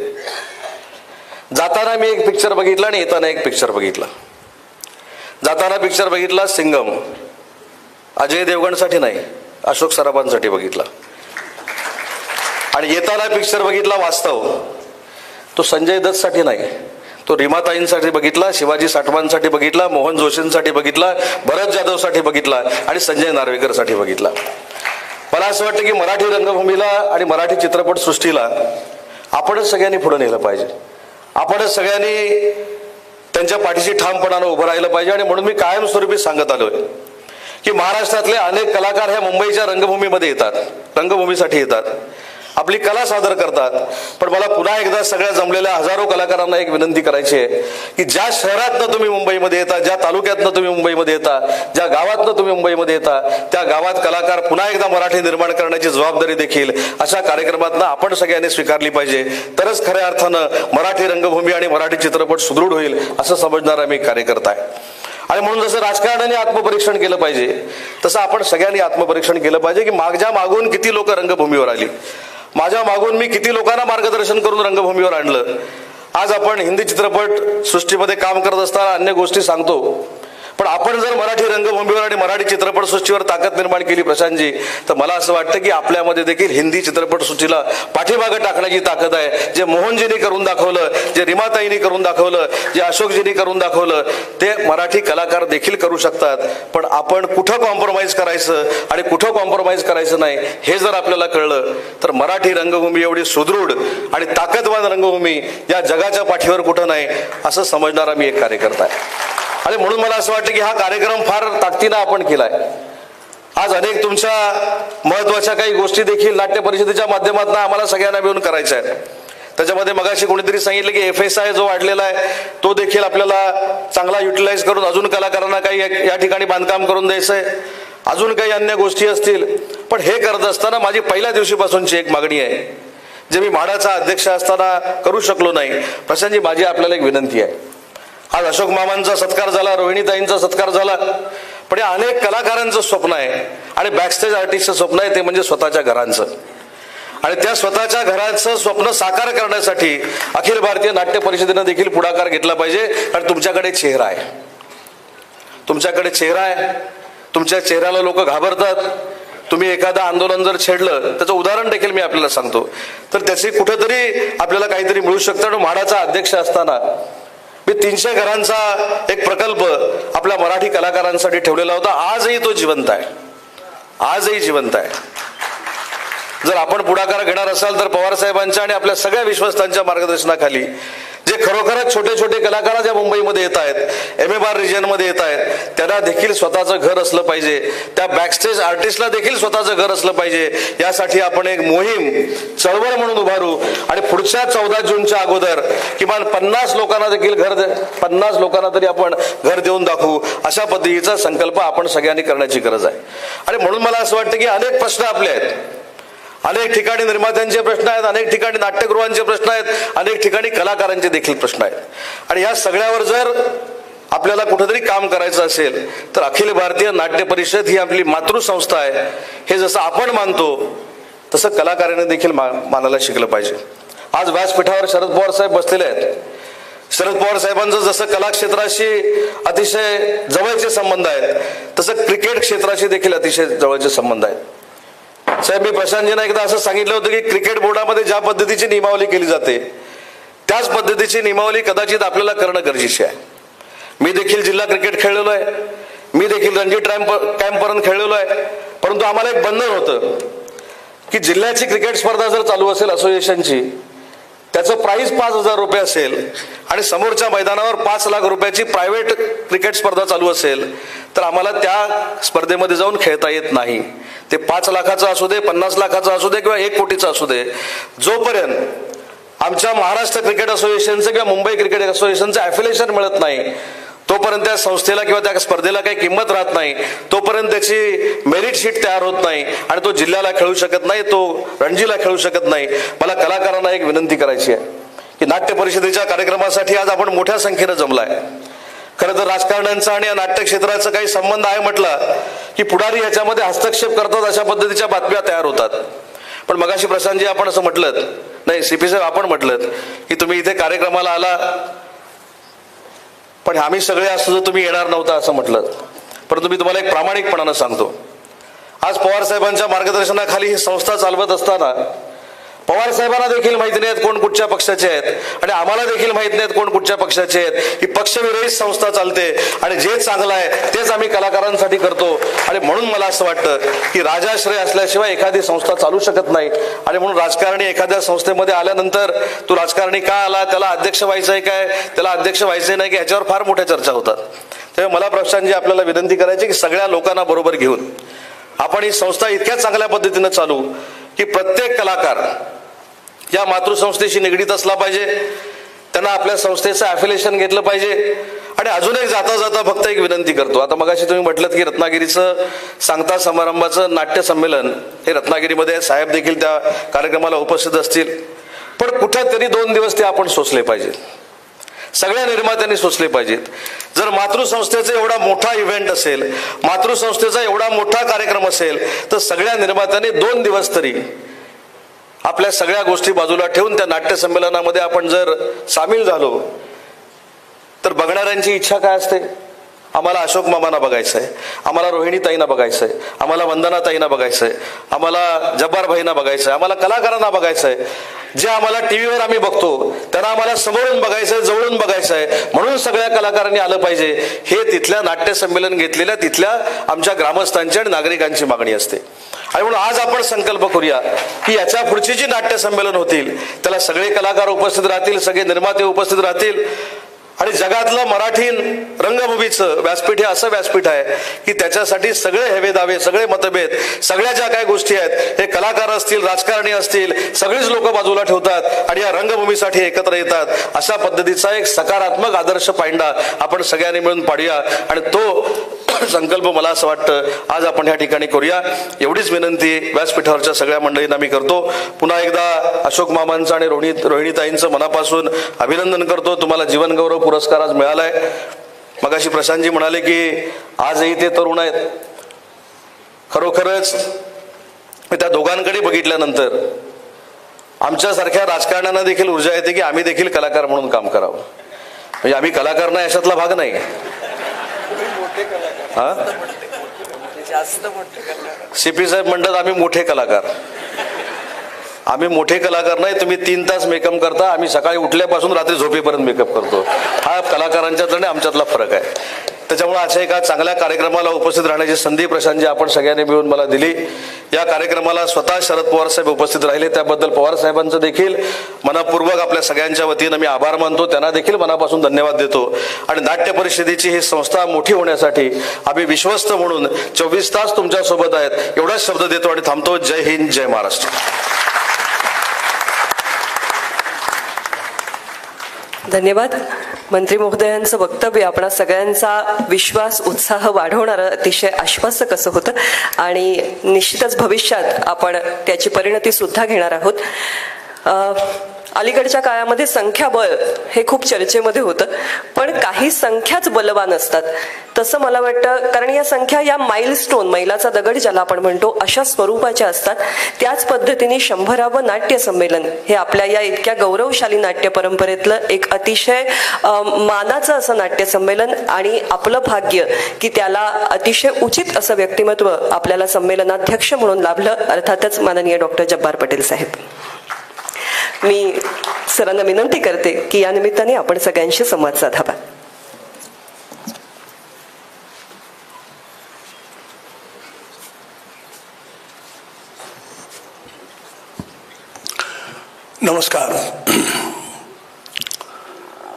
जाताना मी एक पिक्चर बघितला आणि येताना एक पिक्चर बघितला. जाताना पिक्चर बघितला सिंगम, अजय देवगणसाठी नाही, अशोक सराफांसाठी बघितला. आणि येताना पिक्चर बघितला वास्तव, तो संजय दत्तसाठी नाही, तो रीमाताईंसाठी बघितला, शिवाजी साठवांसाठी बघितला, मोहन जोशींसाठी बघितला, भरत जाधवसाठी बघितला आणि संजय नार्वेकरसाठी बघितला. मला असं वाटतं की मराठी रंगभूमीला आणि मराठी चित्रपट सृष्टीला आपणच सगळ्यांनी पुढे नेलं पाहिजे. आपणच सगळ्यांनी त्यांच्या पाठीशी ठामपणानं उभं राहिलं पाहिजे. आणि म्हणून मी कायमस्वरूपी सांगत आलोय की महाराष्ट्रातले अनेक कलाकार ह्या मुंबईच्या रंगभूमीमध्ये येतात, रंगभूमीसाठी येतात, आपली कला सादर करतात. पण मला पुन्हा एकदा सगळ्या जमलेल्या हजारो कलाकारांना एक विनंती करायची आहे की ज्या शहरातनं तुम्ही मुंबईमध्ये येता, ज्या तालुक्यातनं तुम्ही मुंबईमध्ये येता, ज्या गावातनं तुम्ही मुंबईमध्ये येता, त्या गावात कलाकार पुन्हा एकदा मराठी निर्माण करण्याची जबाबदारी देखील अशा कार्यक्रमातनं आपण सगळ्यांनी स्वीकारली पाहिजे. तरच खऱ्या अर्थानं मराठी रंगभूमी आणि मराठी चित्रपट सुदृढ होईल असं समजणारा मी कार्यकर्ता आहे. आणि म्हणून जसं राजकारणाने आत्मपरीक्षण केलं पाहिजे तसं आपण सगळ्यांनी आत्मपरीक्षण केलं पाहिजे की माझ्या मागून किती लोक रंगभूमीवर आली, माझ्या मागून मी किती लोकांना मार्गदर्शन करून रंगभूमीवर आणलं. आज आपण हिंदी चित्रपट सृष्टीमध्ये काम करत असताना अन्य गोष्टी सांगतो, पण आपण जर मराठी रंगभूमीवर आणि मराठी चित्रपट सृष्टीवर ताकद निर्माण केली प्रशांतजी, तर मला असं वाटतं की आपल्यामध्ये देखील हिंदी चित्रपट सृष्टीला पाठीमागे टाकण्याची ताकद आहे. जे मोहनजींनी करून दाखवलं, जे रीमाताईंनी करून दाखवलं, जे अशोकजींनी करून दाखवलं, ते मराठी कलाकार देखील करू शकतात. पण आपण कुठं कॉम्प्रोमाइज करायचं आणि कुठं कॉम्प्रोमाइज करायचं नाही हे जर आपल्याला कळलं तर मराठी रंगभूमी एवढी सुदृढ आणि ताकदवान रंगभूमी या जगाच्या पाठीवर कुठं नाही असं समजणारा मी एक कार्यकर्ता आहे. आणि म्हणून मला असं वाटतं की हा कार्यक्रम फार ताकदीनं आपण केलाय. आज अनेक तुमच्या महत्वाच्या काही गोष्टी देखील नाट्य परिषदेच्या माध्यमातून आम्हाला सगळ्यांना मिळून करायच्या आहेत. त्याच्यामध्ये मगाशी कोणीतरी सांगितलं की FSI जो वाढलेला आहे तो देखील आपल्याला चांगला युटिलाइज करून अजून कलाकारांना काही या ठिकाणी बांधकाम करून द्यायचंय, अजून काही अन्य गोष्टी असतील. पण हे करत असताना माझी पहिल्या दिवशीपासूनची एक मागणी आहे, जे मी म्हाडाचा अध्यक्ष असताना करू शकलो नाही. प्रशांतजी, माझी आपल्याला एक विनंती आहे. आज अशोक मामांचा सत्कार झाला, रोहिणीताईंचा सत्कार झाला, पण या अनेक कलाकारांचं स्वप्न आहे आणि बॅकस्टेज आर्टिस्टचं स्वप्न आहे ते म्हणजे स्वतःच्या घरांचं. आणि त्या स्वतःच्या घराचं स्वप्न साकार करण्यासाठी अखिल भारतीय नाट्य परिषदेनं देखील पुढाकार घेतला पाहिजे. कारण तुमच्याकडे चेहरा आहे, तुमच्याकडे चेहरा आहे, तुमच्या चेहऱ्याला लोक घाबरतात. तुम्ही एखादं आंदोलन जर छेडलं, त्याचं उदाहरण देखील मी आपल्याला सांगतो, तर त्याची कुठेतरी आपल्याला काहीतरी मिळू शकतं. आणि म्हाडाचा अध्यक्ष असताना मी 300 घरांचा एक प्रकल्प आपल्या मराठी कलाकारांसाठी ठेवलेला होता. आजही तो जिवंत आहे, आजही जिवंत आहे. जर आपण पुढाकार घेणार असाल तर पवार साहेबांच्या आणि आपल्या सगळ्या विश्वस्तांच्या मार्गदर्शनाखाली जे खरोखरच छोटे छोटे कलाकार ज्या मुंबईमध्ये येत आहेत, MA-बार रिजनमध्ये येत आहेत, त्यांना देखील स्वतःचं घर असलं पाहिजे. त्या बॅकस्टेज आर्टिस्टला देखील स्वतःचं घर असलं पाहिजे. यासाठी आपण एक मोहीम चळवळ म्हणून उभारू आणि पुढच्या 14 जूनच्या अगोदर किमान 50 लोकांना देखील 50 लोकांना तरी आपण घर देऊन दाखवू. अशा पद्धतीचा संकल्प आपण सगळ्यांनी करण्याची गरज आहे. आणि म्हणून मला असं वाटतं की अनेक प्रश्न आपले आहेत, अनेक ठिकाणी निर्मात्यांचे प्रश्न आहेत, अनेक ठिकाणी नाट्यगृहांचे प्रश्न आहेत, अनेक ठिकाणी कलाकारांचे देखील प्रश्न आहेत. आणि या सगळ्यावर जर आपल्याला कुठेतरी काम करायचं असेल तर अखिल भारतीय नाट्य परिषद ही आपली मातृसंस्था आहे. हे जसं आपण मानतो तसं कलाकारांनी देखील मानायला शिकलं पाहिजे. आज व्यासपीठावर शरद पवार साहेब बसलेले आहेत. शरद पवार साहेबांचं जसं कला क्षेत्राशी अतिशय जवळचे संबंध आहेत, तसं क्रिकेट क्षेत्राशी देखील अतिशय जवळचे संबंध आहेत. साहेब, मी प्रशांतजींना एकदा असं सांगितलं होतं की क्रिकेट बोर्डामध्ये ज्या पद्धतीची नियमावली केली जाते त्याच पद्धतीची नियमावली कदाचित आपल्याला करणं गरजेचे आहे. मी देखील जिल्हा क्रिकेट खेळलेलो आहे, मी देखील रणजी कॅम्पपर्यंत खेळलेलो आहे. परंतु आम्हाला एक बंधन होतं की जिल्ह्याची क्रिकेट स्पर्धा जर चालू असेल असोसिएशनची, त्याचं प्राइस 5,000 रुपये असेल आणि समोरच्या मैदानावर 5 लाख रुपयाची प्रायव्हेट क्रिकेट स्पर्धा चालू असेल तर आम्हाला त्या स्पर्धेमध्ये जाऊन खेळता येत नाही. ते 5 लाखाचं असू दे, 50 लाखाचं असू दे किंवा 1 कोटीचं असू दे, जोपर्यंत आमच्या महाराष्ट्र क्रिकेट असोसिएशनचं किंवा मुंबई क्रिकेट असोसिएशनचं ॲफिलिएशन मिळत नाही तोपर्यंत त्या संस्थेला किंवा त्या स्पर्धेला काही किंमत राहत नाही, तोपर्यंत त्याची मेरिट शीट तयार होत नाही आणि तो जिल्ह्याला खेळू शकत नाही, तो रणजीला खेळू शकत नाही. मला कलाकारांना एक विनंती करायची आहे की नाट्य परिषदेच्या कार्यक्रमासाठी आज आपण मोठ्या संख्येनं जमलाय. खरं तर राजकारण्यांचा आणि या नाट्य क्षेत्राचा काही संबंध आहे म्हटलं की पुढारी याच्यामध्ये हस्तक्षेप करतात, अशा पद्धतीच्या बातम्या तयार होतात. पण मगाशी प्रशांतजी आपण असं म्हटलं नाही, CP साहेब आपण म्हटलं की तुम्ही इथे कार्यक्रमाला आला पण आम्ही सगळे असतो तर तुम्ही येणार नव्हता असं म्हटलं. परंतु मी तुम्हाला एक प्रामाणिकपणानं सांगतो, आज पवार साहेबांच्या मार्गदर्शनाखाली ही संस्था चालवत असताना पवार साहेबांना देखील माहिती नाहीत कोण कुठच्या पक्षाचे आहेत आणि आम्हाला देखील माहित नाहीत कोण कुठच्या पक्षाचे आहेत. ही पक्षविरहित संस्था चालते आणि जे चांगलं आहे तेच आम्ही कलाकारांसाठी करतो. आणि म्हणून मला असं वाटतं की राजाश्रय असल्याशिवाय एखादी संस्था चालू शकत नाही. आणि म्हणून राजकारणी एखाद्या संस्थेमध्ये आल्यानंतर तो राजकारणी का आला, त्याला अध्यक्ष व्हायचं आहे काय, त्याला अध्यक्ष व्हायचं नाही की ह्याच्यावर फार मोठ्या चर्चा होतात. त्यामुळे मला प्रशांतजी आपल्याला विनंती करायची की सगळ्या लोकांना बरोबर घेऊन आपण ही संस्था इतक्या चांगल्या पद्धतीनं चालू की प्रत्येक कलाकार या मातृसंस्थेशी निगडीत असला पाहिजे, त्यांना आपल्या संस्थेचं ॲफिलिएशन घेतलं पाहिजे. आणि अजून एक जाता जाता फक्त एक विनंती करतो. आता मगाशी तुम्ही म्हटलं की रत्नागिरीचं सांगता समारंभाचं नाट्य संमेलन हे रत्नागिरीमध्ये साहेब देखील त्या कार्यक्रमाला उपस्थित असतील, पण कुठेतरी 2 दिवस ते आपण सोसले पाहिजेत, सगळ्या निर्मात्यांनी सोचले पाहिजेत. जर मातृसंस्थेचा एवढा मोठा इव्हेंट असेल, मातृसंस्थेचा एवढा मोठा कार्यक्रम असेल तर सगळ्या निर्मात्यांनी 2 दिवस तरी आपल्या सगळ्या गोष्टी बाजूला ठेवून त्या नाट्य संमेलनामध्ये आपण जर सामील झालो तर बघणाऱ्यांची इच्छा काय असते, आम्हाला अशोक मामांना बघायचं आहे, आम्हाला रोहिणीताईंना बघायचं आहे, आम्हाला वंदनाताईंना बघायचं आहे, आम्हाला जब्बार भाईंना बघायचं आहे, आम्हाला कलाकारांना बघायचं आहे. जे आम्हाला टीव्हीवर आम्ही बघतो त्यांना आम्हाला समोरून बघायचं आहे, जवळून बघायचं आहे. म्हणून सगळ्या कलाकारांनी आलं पाहिजे. हे तिथल्या नाट्य संमेलन घेतलेल्या तिथल्या आमच्या ग्रामस्थांची आणि नागरिकांची मागणी असते. आणि म्हणून आज आपण संकल्प करूया की याच्या पुढची जी नाट्य संमेलन होतील त्याला सगळे कलाकार उपस्थित राहतील, सगळे निर्माते उपस्थित राहतील. आणि जगातलं मराठी रंगभूमीचं व्यासपीठ हे असं व्यासपीठ आहे की त्याच्यासाठी सगळे हेवे दावे, सगळे मतभेद, सगळ्या ज्या काही गोष्टी आहेत हे कलाकार असतील, राजकारणी असतील, सगळीच लोक बाजूला ठेवतात आणि या रंगभूमीसाठी एकत्र येतात. अशा पद्धतीचा एक सकारात्मक आदर्श पायंडा आपण सगळ्यांनी मिळून पाडूया आणि तो संकल्प मला असं वाटतं आज आपण ह्या ठिकाणी करूया. एवढीच विनंती व्यासपीठावरच्या सगळ्या मंडळींना मी करतो. पुन्हा एकदा अशोक मामांचं आणि रोहिणीताईंचं मनापासून अभिनंदन करतो. तुम्हाला जीवनगौरव पुरस्कार आज मिळालाय. मगाशी प्रशांतजी म्हणाले की आजही ते तरुण आहेत. खरोखरच मी त्या दोघांकडे बघितल्यानंतर आमच्यासारख्या राजकारण्यांना देखील ऊर्जा येते की आम्ही देखील कलाकार म्हणून काम करावं. म्हणजे आम्ही कलाकार नाही अशातला भाग नाही. सीपी साहेब म्हणतात आम्ही मोठे कलाकार. आम्ही मोठे कलाकार नाही. तुम्ही 3 तास मेकअप करता, आम्ही सकाळी उठल्यापासून रात्री झोपेपर्यंत मेकअप करतो. हा कलाकारांच्यातला आणि आमच्यातला फरक आहे. त्याच्यामुळे अशा एका चांगल्या कार्यक्रमाला उपस्थित राहण्याची संधी प्रशांतजी आपण सगळ्यांनी मिळून मला दिली. या कार्यक्रमाला स्वतः शरद पवार साहेब उपस्थित राहिले, त्याबद्दल पवार साहेबांचं देखील मनपूर्वक आपल्या सगळ्यांच्या वतीनं मी आभार मानतो. त्यांना देखील मनापासून धन्यवाद देतो. आणि नाट्य परिषदेची ही संस्था मोठी होण्यासाठी आम्ही विश्वस्त म्हणून 24 तास तुमच्यासोबत आहेत एवढाच शब्द देतो आणि थांबतो. जय हिंद, जय महाराष्ट्र. धन्यवाद. मंत्री महोदयांचं वक्तव्य आपणा सगळ्यांचा विश्वास, उत्साह वाढवणारं, अतिशय आश्वासक असं होतं आणि निश्चितच भविष्यात आपण त्याची परिणती सुद्धा घेणार आहोत. अलीकडच्या काळामध्ये संख्याबळ हे खूप चर्चेमध्ये होतं, पण काही संख्याच बलवान असतात तसं मला वाटतं. कारण या संख्या या माइलस्टोन, मैलाचा दगड ज्याला आपण म्हणतो, अशा स्वरूपाच्या असतात. त्याच पद्धतीने 100वे नाट्य संमेलन हे आपल्या या इतक्या गौरवशाली नाट्य परंपरेतलं एक अतिशय मानाचं असं नाट्य संमेलन आणि आपलं भाग्य की त्याला अतिशय उचित असं व्यक्तिमत्व आपल्याला संमेलनाध्यक्ष म्हणून लाभलं, अर्थातच माननीय डॉक्टर जब्बार पटेल साहेब. मी सरांना विनंती करते की या निमित्ताने आपण सगळ्यांशी संवाद साधावा. नमस्कार.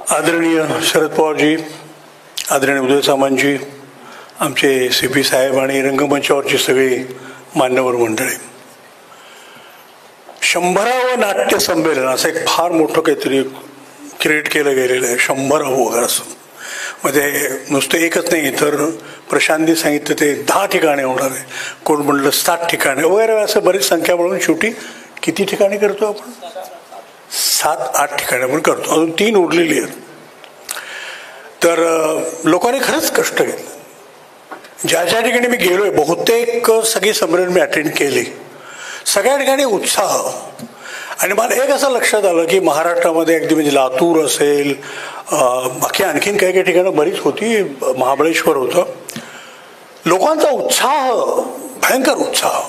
आदरणीय शरद पवारजी, आदरणीय उदय सामंतजी, आमचे सीपी साहेब आणि रंगमंचावरची सगळी मान्यवर मंडळी, 100वे नाट्य संमेलन असं एक फार मोठं काहीतरी क्रिएट केलं गेलेलं आहे. 100 वगैरे असं म्हणजे नुसतं एकच नाही, तर प्रशांतनी सांगितलं ते 10 ठिकाणी होणार आहे, कोण म्हणलं 7 ठिकाणी वगैरे, असं बरीच संख्या म्हणून शेवटी किती ठिकाणी करतो आपण? 7-8 ठिकाणी आपण करतो. अजून 3 उरलेली आहेत. तर लोकांनी खरंच कष्ट घेतलं. ज्या ज्या ठिकाणी मी गेलोय बहुतेक सगळी संमेलन मी अटेंड केली. सगळ्या ठिकाणी उत्साह. आणि मला एक असं लक्षात आलं की महाराष्ट्रामध्ये अगदी म्हणजे लातूर असेल, बाकी आणखीन काही काही ठिकाणं बरीच होती, महाबळेश्वर होतं, लोकांचा उत्साह, भयंकर उत्साह.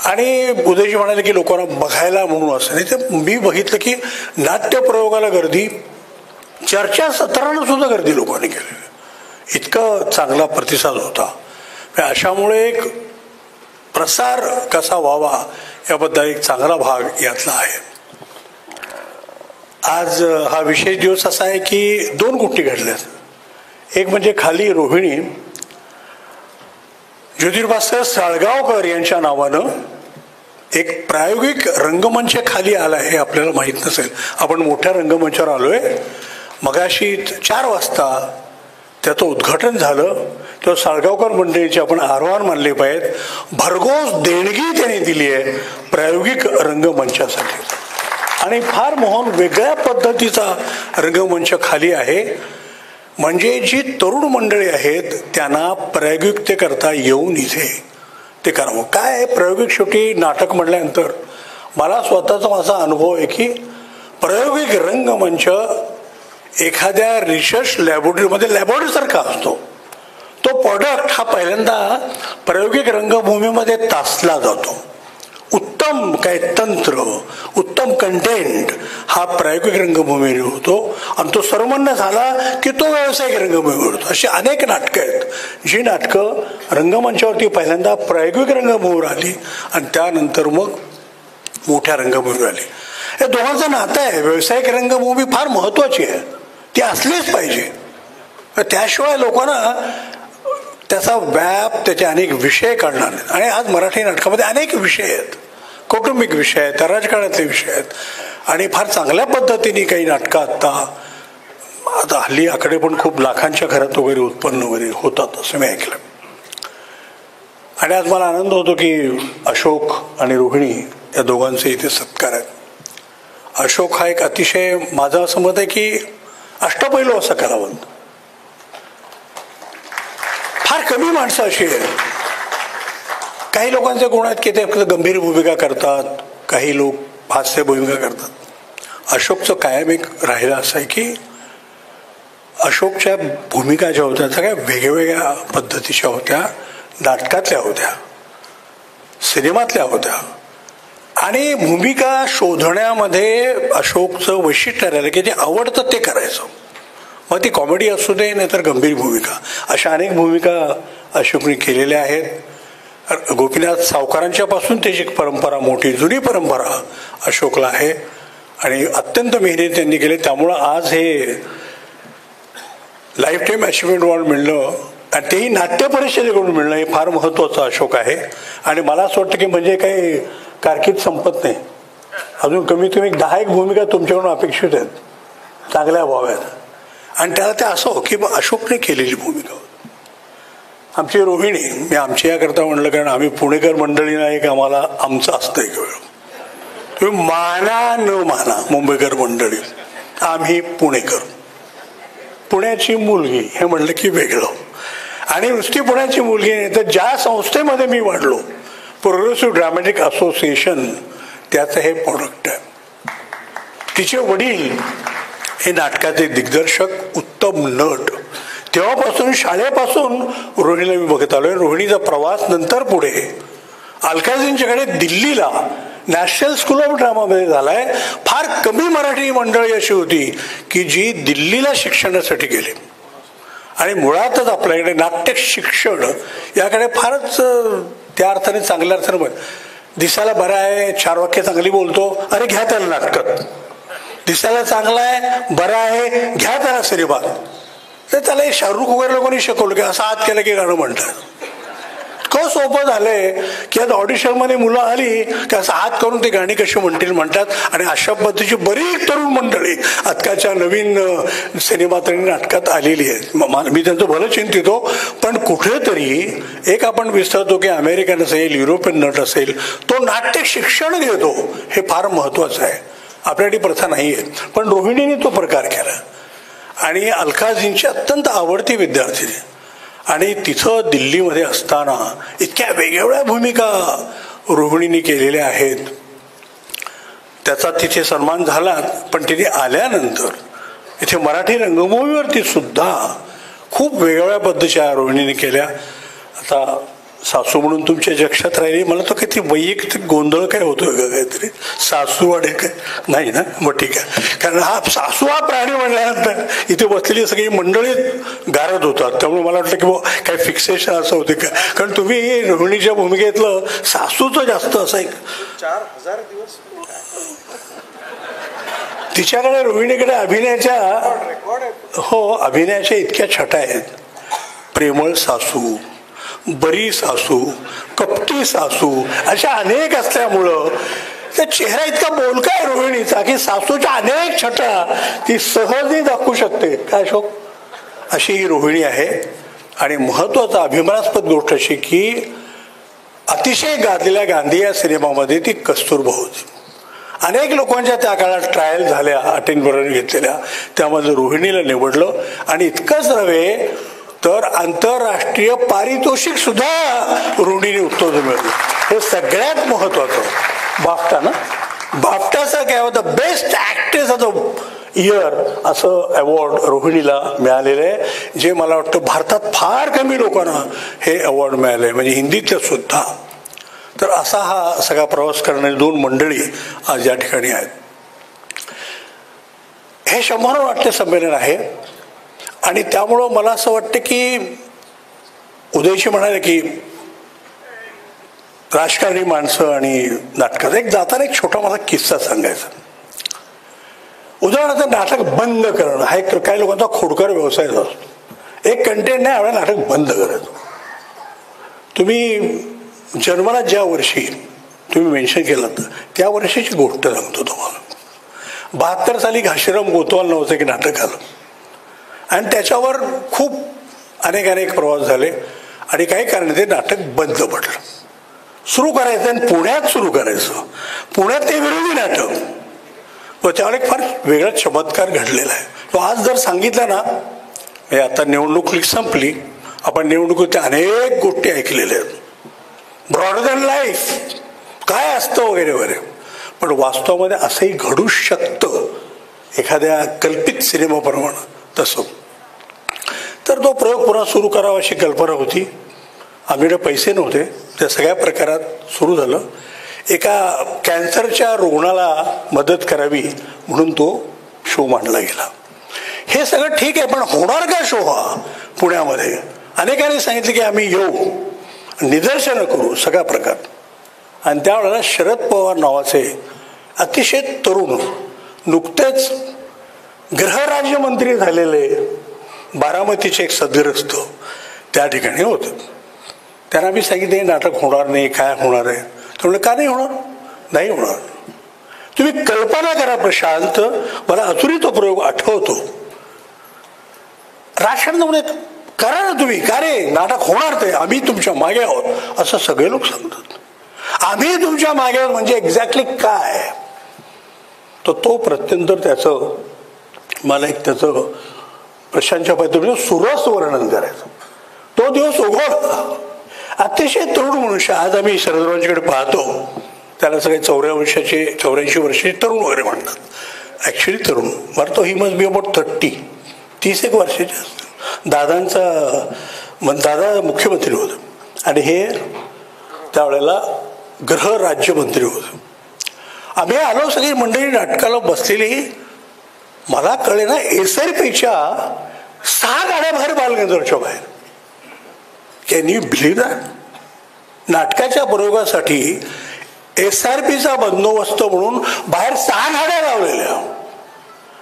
आणि उदयजी म्हणाले की लोकांना बघायला म्हणून असं नाही, तर मी बघितलं की नाट्य प्रयोगाला गर्दी, चर्चासत्रांना सुद्धा गर्दी लोकांनी केलेली. इतका चांगला प्रतिसाद होता. अशामुळे एक प्रसार कसा व्हावा याबद्दल एक चांगला भाग यातला आहे. आज हा विशेष दिवस असा आहे की 2 गोष्टी घडल्यात. एक म्हणजे खाली रोहिणी ज्योतिर्भास्कर साळगावकर यांच्या नावानं एक प्रायोगिक रंगमंच खाली आला आहे. हे आपल्याला माहीत नसेल. आपण मोठ्या रंगमंचावर आलोय. मगाशी 4 वाजता त्याचं उद्घाटन झालं. तेव्हा साळगावकर मंडळीचे आपण आभार मानले पाहिजेत. भरघोस देणगी त्यांनी दिली आहे प्रायोगिक रंगमंचासाठी. आणि फार मोहन वेगळ्या पद्धतीचा रंगमंच खाली आहे. म्हणजे जी तरुण मंडळी आहेत त्यांना प्रायोगिकतेकरता येऊन इथे ते करावं. काय आहे प्रायोगिक, शेवटी नाटक म्हटल्यानंतर मला स्वतःचा माझा अनुभव आहे की प्रायोगिक रंगमंच एखाद्या रिसर्च लॅबोरेटरीमध्ये लॅबोरेटरीसारखा असतो. तो प्रॉडक्ट हा पहिल्यांदा प्रायोगिक रंगभूमीमध्ये तासला जातो. उत्तम काय तंत्र, उत्तम कंटेंट हा प्रायोगिक रंगभूमीवर होतो आणि तो सर्वमान्य झाला की तो व्यावसायिक रंगभूमीवर होतो. अशी अनेक नाटकं आहेत जी नाटकं रंगमंचावरती पहिल्यांदा प्रायोगिक रंगभूमीवर आली आणि त्यानंतर मग मोठ्या रंगभूमीवर आली. हे दोघांचं नातं आहे. व्यावसायिक रंगभूमी फार महत्वाची आहे, ती असलीच पाहिजे. त्याशिवाय लोकांना त्याचा व्याप, त्याचे अनेक विषय काढणार आहेत. आणि आज मराठी नाटकामध्ये अनेक विषय आहेत, कौटुंबिक विषय आहेत, राजकारणातले विषय आहेत आणि फार चांगल्या पद्धतीने काही नाटकं आत्ता आता हल्ली आकडे पण खूप लाखांच्या घरात वगैरे उत्पन्न वगैरे होतात असं मी ऐकलं. आणि आज मला आनंद होतो की अशोक आणि रोहिणी या दोघांचे इथे सत्कार आहेत. अशोक हा एक अतिशय, माझं असं मत आहे की अष्टपैलू असा कलावंत. फार कमी माणसं अशी आहेत. काही लोकांचे गुण आहेत की ते गंभीर भूमिका करतात, काही लोक हास्य भूमिका करतात. अशोकचं कायम एक राहिलं असं आहे की अशोकच्या भूमिका ज्या होत्या त्या काय वेगवेगळ्या पद्धतीच्या होत्या. नाटकातल्या होत्या, सिनेमातल्या होत्या. आणि भूमिका शोधण्यामध्ये अशोकचं वैशिष्ट्य राहिलं की जे आवडतं ते करायचं. मग ती कॉमेडी असू दे नाहीतर गंभीर भूमिका, अशा अनेक भूमिका अशोकने केलेल्या आहेत. गोपीनाथ सावकारांच्या पासून त्याची परंपरा, मोठी जुनी परंपरा अशोकला आहे आणि अत्यंत मेहनत त्यांनी केली. त्यामुळं आज हे लाईफ टाईम अचिव्हमेंट अवॉर्ड मिळणं आणि तेही नाट्य परिषदेकडून मिळणं हे फार महत्त्वाचं अशोक आहे. आणि मला असं वाटतं की म्हणजे काही कारकीर्द संपत नाही, अजून कमीत कमी 10 भूमिका तुमच्याकडून अपेक्षित आहेत, चांगल्या व्हाव्यात. आणि त्याला ते असं की अशोकने केलेली भूमिका. आमची रोहिणी, मी आमची याकरता म्हणलं कारण आम्ही पुणेकर मंडळीना एक आम्हाला आमचं असतं एक वेळ, तुम्ही माना न माना मुंबईकर मंडळी, आम्ही पुणेकर, पुण्याची मुलगी हे म्हणलं की वेगळं. आणि नुसती पुण्याची मुलगी नाही तर ज्या संस्थेमध्ये मी वाढलो, प्रोग्रेसिव्ह ड्रामॅटिक असोसिएशन, त्याचं हे प्रोडक्ट आहे. तिचे वडील हे नाटकाचे दिग्दर्शक, उत्तम नट. तेव्हापासून शाळेपासून रोहिणीला मी बघत आलोय. रोहिणीचा प्रवास नंतर पुढे अलकाजींच्याकडे दिल्लीला नॅशनल स्कूल ऑफ ड्रामामध्ये झालाय. फार कमी मराठी मंडळी अशी होती की जी दिल्लीला शिक्षणासाठी गेली. आणि मुळातच आपल्याकडे नाट्य शिक्षण याकडे फारच त्या अर्थाने चांगल्या अर्थाने, दिसायला बरं आहे, 4 वाक्य चांगली बोलतो, अरे घ्या त्याला नाटकात. दिसायला चांगला आहे, बरं आहे, घ्या त्याला सिनेमात. तर त्याला शाहरुख वगैरे लोकांनी शिकवलं की असं हात केलं की गाणं म्हणतात. इतकं सोपं झालंय की आज ऑडिशनमध्ये मुलं आली की असं हात करून ते गाणी कशी म्हणतात. आणि अशा पद्धतीची बरीच तरुण मंडळी आजकालच्या नवीन सिनेमात आणि नाटकात आलेली आहे. मी त्यांचं भलं चिंतित हो, पण कुठेतरी एक आपण विसरतो की अमेरिकन असेल, युरोपियन नट असेल, तो नाट्य शिक्षण घेतो, हे फार महत्वाचं आहे. आपल्याकडे प्रथा नाही आहे, पण रोहिणीने तो प्रकार केला. आणि अलकाजींची अत्यंत आवडती विद्यार्थिनी. आणि तिथं दिल्लीमध्ये असताना इतक्या वेगवेगळ्या भूमिका रोहिणीने केलेल्या आहेत. त्याचा तिथे सन्मान झाला. पण तिथे आल्यानंतर इथे मराठी रंगभूमीवरती सुद्धा खूप वेगवेगळ्या पद्धतीच्या रोहिणीने केल्या. आता सासू म्हणून तुमच्या लक्षात राहिली, मला तो काहीतरी वैयक्तिक गोंधळ काय होतोय का काहीतरी, सासू वाढे काय नाही ना, मग ठीक आहे. कारण हा सासू हा प्राणी म्हणल्यानंतर इथे बसलेली सगळी मंडळी गारत होतात. त्यामुळे मला वाटलं की काय फिक्सेशन असं होते का, कारण तुम्ही रोहिणीच्या भूमिकेतलं सासूचं जास्त असं एक 4000 दिवस तिच्याकडे, रोहिणीकडे अभिनयाच्या, हो अभिनयाच्या इतक्या छटा आहेत. प्रेमळ सासू, बरी सासू, कपटी सासू, अशा अनेक असल्यामुळं त्या चेहरा इतका बोलका आहे रोहिणीचा की सासूच्या अनेक छटा ती सहजही दाखवू शकते. काय अशोक, अशी ही रोहिणी आहे. आणि महत्वाचा अभिमानास्पद गोष्ट अशी की अतिशय गाजलेल्या गांधी या सिनेमामध्ये ती कस्तुरबा होती. अनेक लोकांच्या त्या काळात ट्रायल झाल्या, अटेंड घेतलेल्या, त्यामध्ये रोहिणीला निवडलं. आणि इतकंच नव्हे तर आंतरराष्ट्रीय पारितोषिक सुद्धा रोहिणीने उत्तर मिळवलं. हे सगळ्यात महत्वाचं. बाफ्टा ना, बाफ्टाचं काय होतं, best actress of the year असं अवॉर्ड रोहिणीला मिळालेलं आहे, जे मला वाटतं भारतात फार कमी लोकांना हे अवॉर्ड मिळाले, म्हणजे हिंदीतल्या सुद्धा. तर असा हा सगळा प्रवास करणारी 2 मंडळी आज या ठिकाणी आहेत. हे 100वं नाट्य संमेलन आहे. आणि त्यामुळं मला असं वाटतं की उदयशी म्हणाले की राजकारणी माणसं आणि नाटकात एक जाताना एक छोटा मला किस्सा सांगायचा. उदाहरणार्थ नाटक बंद करणं हा एक काही लोकांचा खोडकर व्यवसाय असतो. एक कंटेंट नाही, एवढा नाटक बंद करायचं. तुम्ही जन्माला ज्या वर्षी तुम्ही मेन्शन केलं त्या वर्षीची गोष्ट सांगतो तुम्हाला. 72 साली घाशीराम गोतवाल नावाचं एक नाटक आलं. आणि त्याच्यावर खूप अनेक प्रवास झाले आणि काही कारणे ते नाटक बंद पडलं. सुरू करायचं आणि पुण्यात सुरू करायचं. पुण्यात ते विरोधी नाटक, व त्यावर एक फार वेगळा चमत्कार घडलेला आहे. तो आज जर सांगितला ना, म्हणजे आता निवडणूक संपली, आपण निवडणुकीच्या अनेक गोष्टी ऐकलेल्या आहेत, ब्रॉडर दॅन लाईफ काय असतं वगैरे वगैरे, पण वास्तवामध्ये असंही घडू शकतं एखाद्या कल्पित सिनेमाप्रमाणे तसं. तर तो प्रयोग पुन्हा सुरू करावा अशी कल्पना होती. आमच्याकडे पैसे नव्हते. त्या सगळ्या प्रकारात सुरू झालं. एका कॅन्सरच्या रुग्णाला मदत करावी म्हणून तो शो मांडला गेला. हे सगळं ठीक आहे, पण होणार का शो हा पुण्यामध्ये? अनेकांनी सांगितलं की आम्ही येऊ, निदर्शनं करू, सगळा प्रकार. आणि त्यावेळेला शरद पवार नावाचे अतिशय तरुण, नुकतेच गृहराज्यमंत्री झालेले बारामतीचे एक सदग्रस्त त्या ठिकाणी होते. त्यांना मी सांगितलं नाटक होणार नाही, काय होणार आहे? त्यामुळे का नाही होणार? नाही होणार. तुम्ही कल्पना करा प्रशांत, मला अजूनही तो प्रयोग आठवतो. राजकारणामध्ये करा ना तुम्ही, का रे नाटक होणार ते, आम्ही तुमच्या मागे आहोत असं सगळे लोक सांगतात. आम्ही तुमच्या मागे आहोत म्हणजे एक्झॅक्टली काय? तो प्रत्यंतर त्याचं मला एक त्याचं प्रशांतच्या पद्धतीने सुरस वर्णन करायचं. तो दिवस उघडला. अतिशय तरुण मनुष्य. आज आम्ही शरदरावांच्याकडे पाहतो, त्याला सगळे 84 वर्षाचे तरुण वगैरे म्हणतात. ॲक्च्युली तरुण मारतो, ही मस्ट बी अबाउट 30 वर्षाचे असतात. दादा मुख्यमंत्री होते आणि हे त्यावेळेला गृहराज्यमंत्री होते. आम्ही आलो, सगळी मंडळी नाटकाला बसलेली. मला कळे ना, SRPच्या 6 गाड्या बाहेर बालगंधर्वच्या बाहेर. Can you believe that? नाटकाच्या प्रयोगासाठी SRPचा बंदोबस्त म्हणून बाहेर 6 गाड्या लावलेल्या.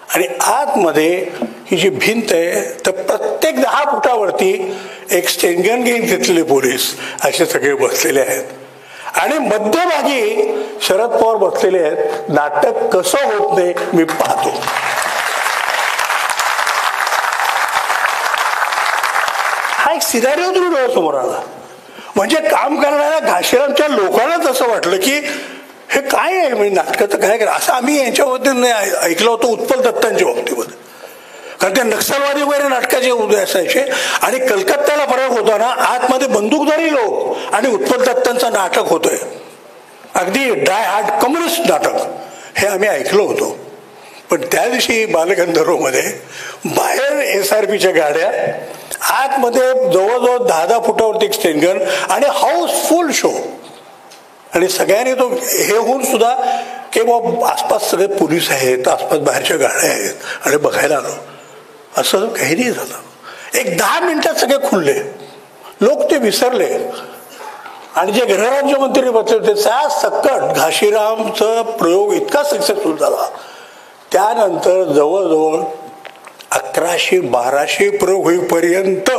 आणि आतमध्ये ही जी भिंत आहे, तर प्रत्येक 10 फुटावरती एक स्टेनगन घेतलेले पोलीस असे सगळे बसलेले आहेत. आणि मध्यभागी शरद पवार बसलेले आहेत. नाटक कसं होत नाही मी पाहतो. हा एक सिनारिओ तुम्ही डोळ्यासमोर आला. म्हणजे काम करणाऱ्या घाशीरामच्या लोकांनाच असं वाटलं की हे काय आहे, म्हणजे नाटकाचं काय करा. असं आम्ही यांच्याबद्दल ऐकलं होतं उत्पल दत्तांच्या बाबतीमध्ये, कारण ते नक्षलवादी वगैरे नाटकाचे उदय असायचे. आणि कलकत्त्याला प्रयोग होताना आतमध्ये बंदूकधारी लोक आणि उत्पल दत्तांचं नाटक होतंय, अगदी ड्राय हार्ट कम्युनिस्ट नाटक, हे आम्ही ऐकलं होतं. पण त्या दिवशी बालगंधर्वमध्ये बाहेर SRPच्या गाड्या, आतमध्ये जवळजवळ 10 फुटावरती एक स्टेनगन आणि हाऊसफुल शो. आणि सगळ्यांनी तो हे होऊन सुद्धा की बाबा आसपास सगळे पोलीस आहेत, आसपास बाहेरच्या गाड्या आहेत आणि बघायला आलो. असं काही नाही झालं. एक 10 मिनिटात सगळे खुलले, लोक ते विसरले. आणि जे गृहराज्यमंत्री बसले होते त्या सकट घाशीरामचा प्रयोग इतका सक्सेसफुल झाला. त्यानंतर जवळजवळ 1100-1200 प्रयोग होईपर्यंत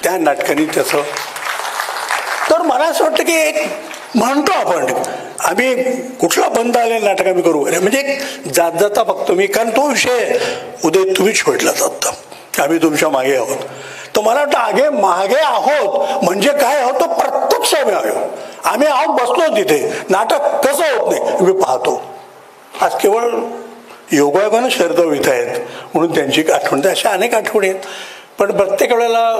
त्या नाटकाने त्याचं. तर मला असं वाटतं की एक म्हणतो आपण, आम्ही कुठला बंद आलेलं नाटक आम्ही करू, म्हणजे जात जाता फक्त मी, कारण तो विषय उदय तुम्हीच छोडला जाता की आम्ही तुमच्या मागे आहोत. तर मला वाटतं मागे आहोत म्हणजे काय आहोत, तो प्रत्यक्ष आम्ही आहोत, बसलो तिथे. नाटक कसं होत नाही मी पाहतो. आज केवळ योगायोगानं शरद इथं आहेत म्हणून त्यांची आठवण, तर अशा अनेक आठवणी आहेत. पण प्रत्येक वेळेला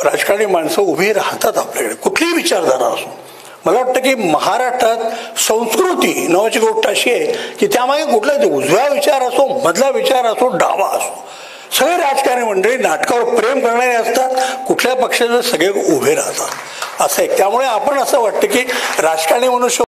राजकारणी माणसं उभी राहतात आपल्याकडे, कुठलीही विचारधारा असो. मला वाटतं की महाराष्ट्रात संस्कृती नावाची गोष्ट अशी आहे की त्यामागे कुठला उजव्या विचार असो, मधला विचार असो, डावा असो, सगळे राजकारणी मंडळी नाटकावर प्रेम करणारे असतात. कुठल्या पक्षाचे सगळे उभे राहतात असं आहे. त्यामुळे आपण असं वाटतं की राजकारणी मनुष्य